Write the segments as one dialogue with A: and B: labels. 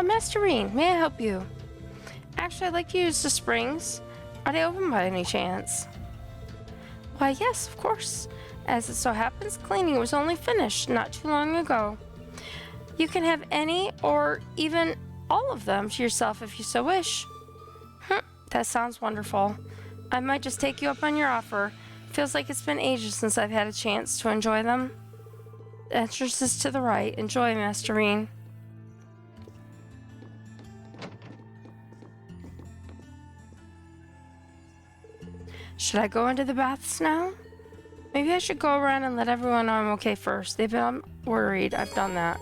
A: Masterine, may I help you? Actually, I'd like to use the springs. Are they open by any chance? Why, yes, of course. As it so happens, cleaning was only finished not too long ago. You can have any or even all of them to yourself if you so wish. That sounds wonderful. I might just take you up on your offer. Feels like it's been ages since I've had a chance to enjoy them. The entrance is to the right. Enjoy, Masterine. Should I go into the baths now? Maybe I should go around and let everyone know I'm okay first. They've been worried. I've done that.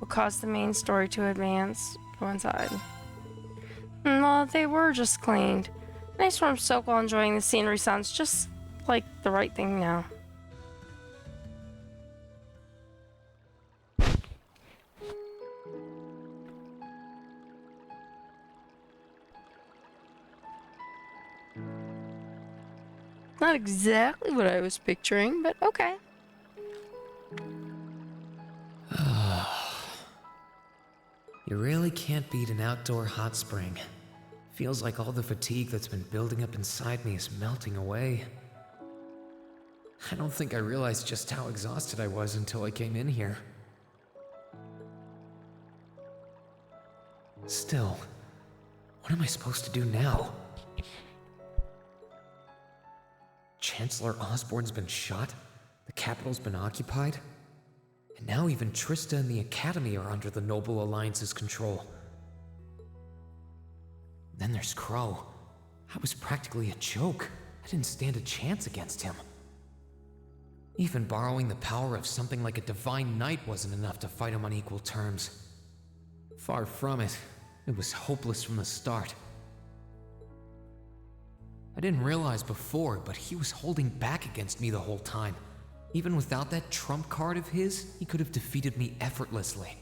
A: Will cause the main story to advance. Go inside. Well, they were just cleaned. Nice warm soak while enjoying the scenery sounds just like the right thing now. Not exactly what I was picturing, but okay.
B: You really can't beat an outdoor hot spring. Feels like all the fatigue that's been building up inside me is melting away. I don't think I realized just how exhausted I was until I came in here. Still, what am I supposed to do now? Chancellor Osborne's been shot, the capital's been occupied, and now even Trista and the Academy are under the Noble Alliance's control. Then there's Crow. I was practically a joke. I didn't stand a chance against him. Even borrowing the power of something like a divine knight wasn't enough to fight him on equal terms. Far from it. It was hopeless from the start. I didn't realize before, but he was holding back against me the whole time. Even without that trump card of his, he could have defeated me effortlessly.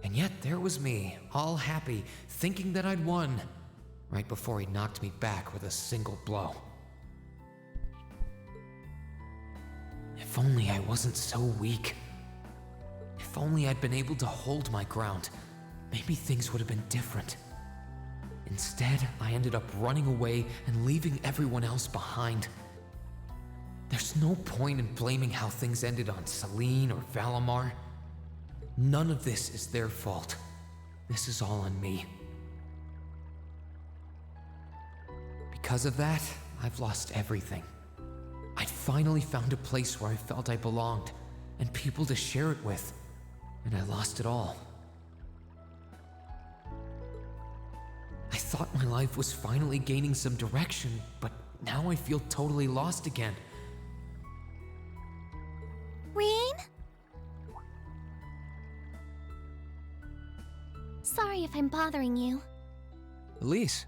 B: And yet there was me, all happy, thinking that I'd won, right before he knocked me back with a single blow. If only I wasn't so weak. If only I'd been able to hold my ground, maybe things would have been different. Instead, I ended up running away and leaving everyone else behind. There's no point in blaming how things ended on Celine or Valimar. None of this is their fault. This is all on me. Because of that, I've lost everything. I'd finally found a place where I felt I belonged, and people to share it with, and I lost it all. I thought my life was finally gaining some direction, but now I feel totally lost again.
C: Rain? Sorry if I'm bothering you.
B: Elise,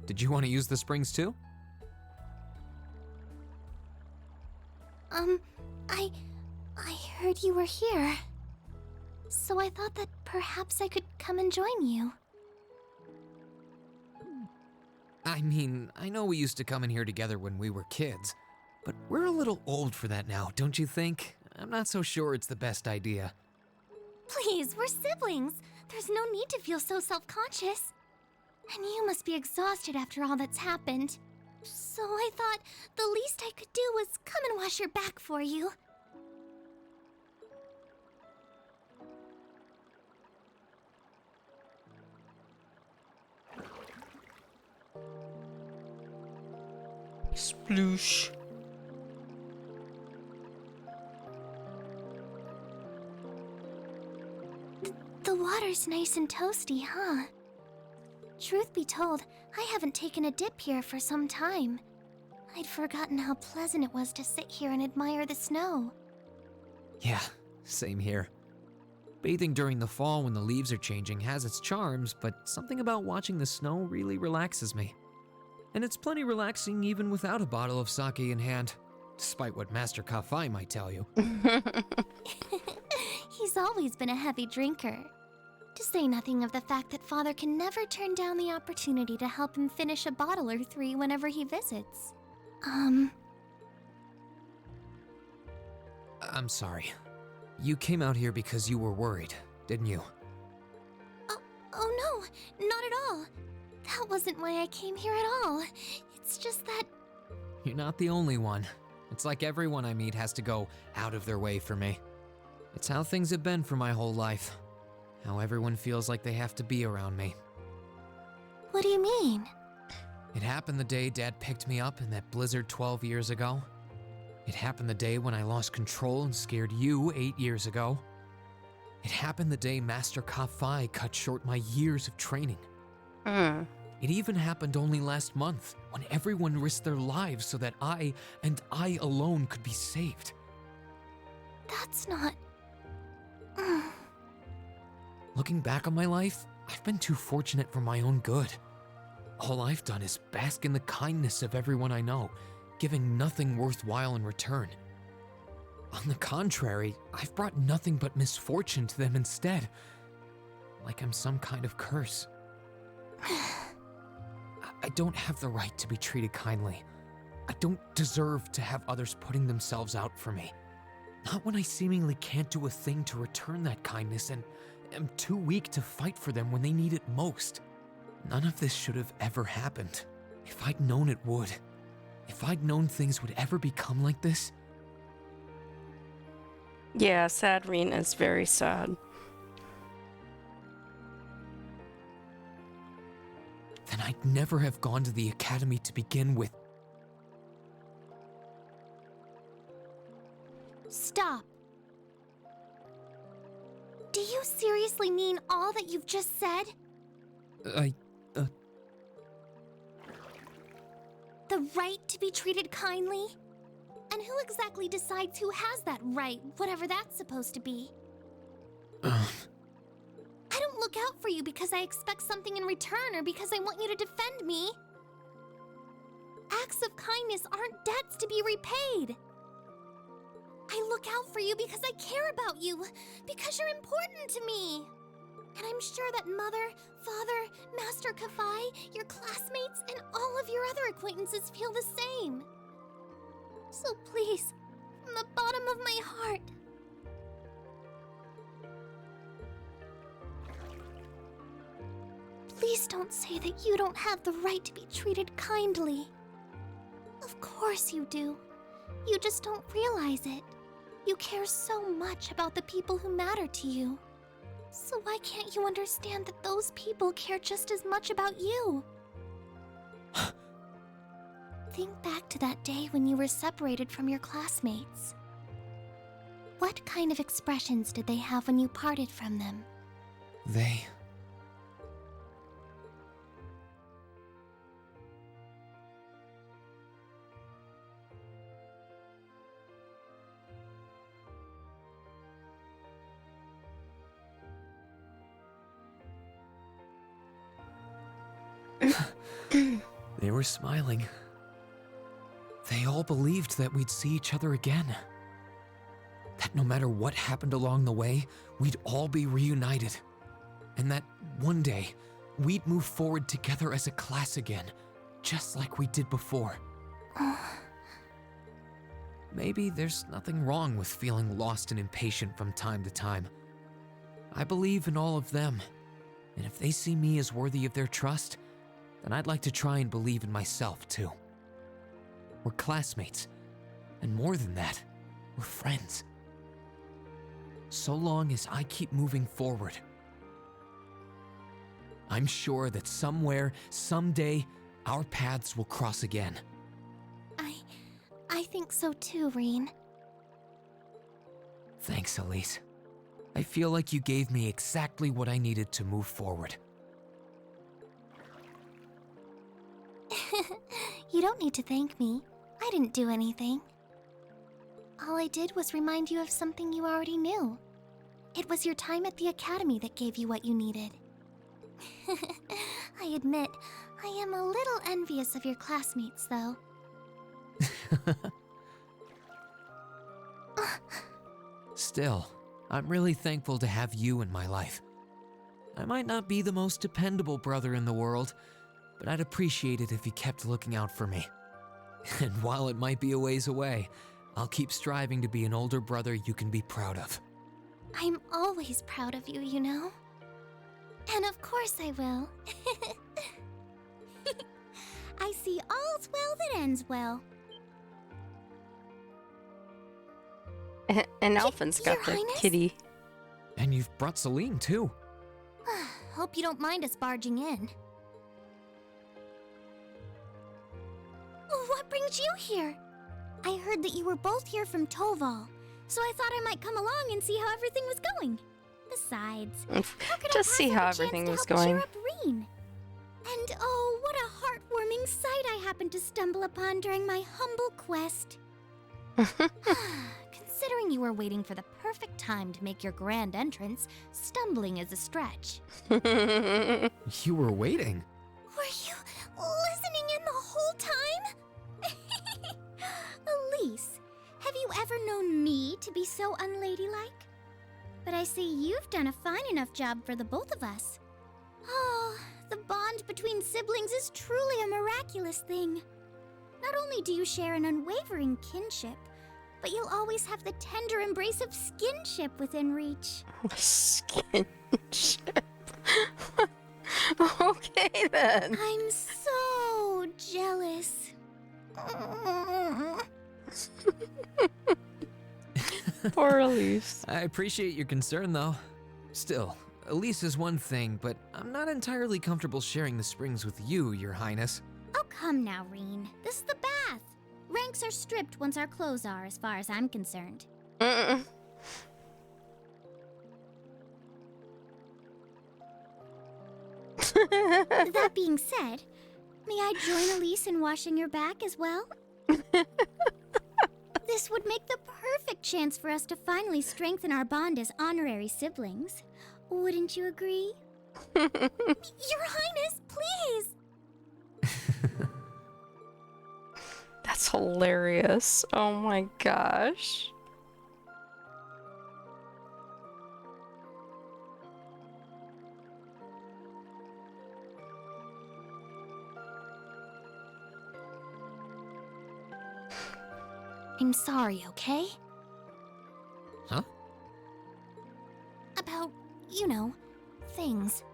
B: did you want to use the springs too?
C: I heard you were here. So I thought that perhaps I could come and join you.
B: I mean, I know we used to come in here together when we were kids, but we're a little old for that now, don't you think? I'm not so sure it's the best idea.
C: Please, we're siblings. There's no need to feel so self-conscious. And you must be exhausted after all that's happened. So I thought the least I could do was come and wash your back for you.
A: Sploosh.
C: The water's nice and toasty, huh? Truth be told, I haven't taken a dip here for some time. I'd forgotten how pleasant it was to sit here and admire the snow.
B: Yeah, same here. Bathing during the fall when the leaves are changing has its charms, but something about watching the snow really relaxes me. And it's plenty relaxing even without a bottle of sake in hand, despite what Master Kafai might tell you.
C: He's always been a heavy drinker. To say nothing of the fact that Father can never turn down the opportunity to help him finish a bottle or three whenever he visits.
B: I'm sorry. You came out here because you were worried. didn't you?
C: Oh no, not at all. That wasn't why I came here at all. It's just that...
B: You're not the only one. It's like everyone I meet has to go out of their way for me. It's how things have been for my whole life. How everyone feels like they have to be around me.
C: What do you mean?
B: It happened the day Dad picked me up in that blizzard 12 years ago. It happened the day when I lost control and scared you 8 years ago. It happened the day Master Ka-Fai cut short my years of training. It even happened only last month, when everyone risked their lives so that I, and I alone, could be saved.
C: That's not...
B: Looking back on my life, I've been too fortunate for my own good. All I've done is bask in the kindness of everyone I know, giving nothing worthwhile in return. On the contrary, I've brought nothing but misfortune to them instead. Like I'm some kind of curse. I don't have the right to be treated kindly. I don't deserve to have others putting themselves out for me. Not when I seemingly can't do a thing to return that kindness and am too weak to fight for them when they need it most. None of this should have ever happened. If I'd known it would. If I'd known things would ever become like this.
A: Yeah, sad Reen is very sad.
B: Then I'd never have gone to the academy to begin with.
C: Stop. Do you seriously mean all that you've just said? The right to be treated kindly? And who exactly decides who has that right, whatever that's supposed to be? I don't look out for you because I expect something in return or because I want you to defend me. Acts of kindness aren't debts to be repaid. I look out for you because I care about you, because you're important to me. And I'm sure that Mother, Father, Master Ka-Fai, your classmates, and all of your other acquaintances feel the same. So please, from the bottom of my heart, please don't say that you don't have the right to be treated kindly. Of course you do. You just don't realize it. You care so much about the people who matter to you. So why can't you understand that those people care just as much about you? Think back to that day when you were separated from your classmates. What kind of expressions did they have when you parted from them?
B: They were smiling. They all believed that we'd see each other again. That no matter what happened along the way, we'd all be reunited. And that one day, we'd move forward together as a class again, just like we did before. Maybe there's nothing wrong with feeling lost and impatient from time to time. I believe in all of them, and if they see me as worthy of their trust, then I'd like to try and believe in myself too. We're classmates, and more than that, we're friends. So long as I keep moving forward, I'm sure that somewhere, someday, our paths will cross again.
C: I think so too, Reen.
B: Thanks, Elise. I feel like you gave me exactly what I needed to move forward.
C: You don't need to thank me. I didn't do anything. All I did was remind you of something you already knew. It was your time at the academy that gave you what you needed. I admit, I am a little envious of your classmates, though.
B: Still, I'm really thankful to have you in my life. I might not be the most dependable brother in the world, but I'd appreciate it if you kept looking out for me. And while it might be a ways away, I'll keep striving to be an older brother you can be proud of.
C: I'm always proud of you, you know? And of course I will. I see all's well that ends well.
A: And Elfin's got
C: Your
A: the
C: Highness?
A: kitty.
B: And you've brought Celine, too.
C: Hope you don't mind us barging in. What brings you here? I heard that you were both here from Toval, so I thought I might come along and see how everything was going. Besides, how could
A: Just
C: I
A: see
C: pass
A: how
C: up a chance
A: everything
C: to
A: was
C: help cheer
A: going.
C: up Reen? And oh, what a heartwarming sight I happened to stumble upon during my humble quest. Considering you were waiting for the perfect time to make your grand entrance, stumbling is a stretch.
B: You were waiting.
C: Were you listening in the whole time? Elise, have you ever known me to be so unladylike? But I see you've done a fine enough job for the both of us. Oh, the bond between siblings is truly a miraculous thing. Not only do you share an unwavering kinship, but you'll always have the tender embrace of skinship within reach.
A: Skinship. Okay then.
C: I'm so jealous.
A: Poor Elise.
B: I appreciate your concern, though. Still, Elise is one thing, but I'm not entirely comfortable sharing the springs with you, Your Highness.
C: Oh, come now, Reen. This is the bath. Ranks are stripped once our clothes are, as far as I'm concerned.
A: Mm-mm.
C: That being said, may I join Elise in washing your back as well? This would make the perfect chance for us to finally strengthen our bond as honorary siblings. Wouldn't you agree? Your Highness, please!
A: That's hilarious. Oh my gosh.
C: I'm sorry, okay?
B: Huh?
C: About, you know, things.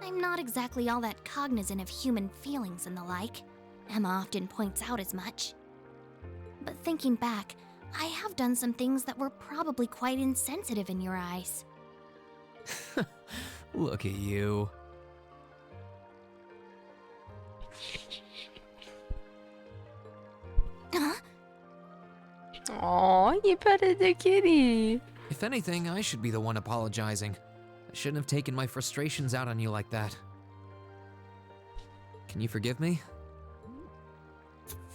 C: I'm not exactly all that cognizant of human feelings and the like. Emma often points out as much. But thinking back, I have done some things that were probably quite insensitive in your eyes.
B: Look at you.
C: Huh?
A: Aw, you petted the kitty.
B: If anything, I should be the one apologizing. I shouldn't have taken my frustrations out on you like that. Can you forgive me?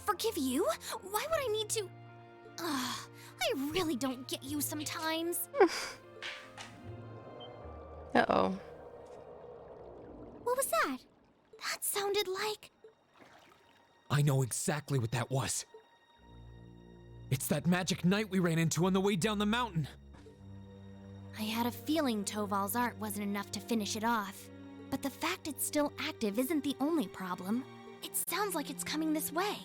C: Forgive you? Why would I need to? Ugh, I really don't get you sometimes.
A: Uh-oh.
C: What was that? That sounded like...
B: I know exactly what that was. It's that magic knight we ran into on the way down the mountain.
C: I had a feeling Toval's art wasn't enough to finish it off. But the fact it's still active isn't the only problem. It sounds like it's coming this way.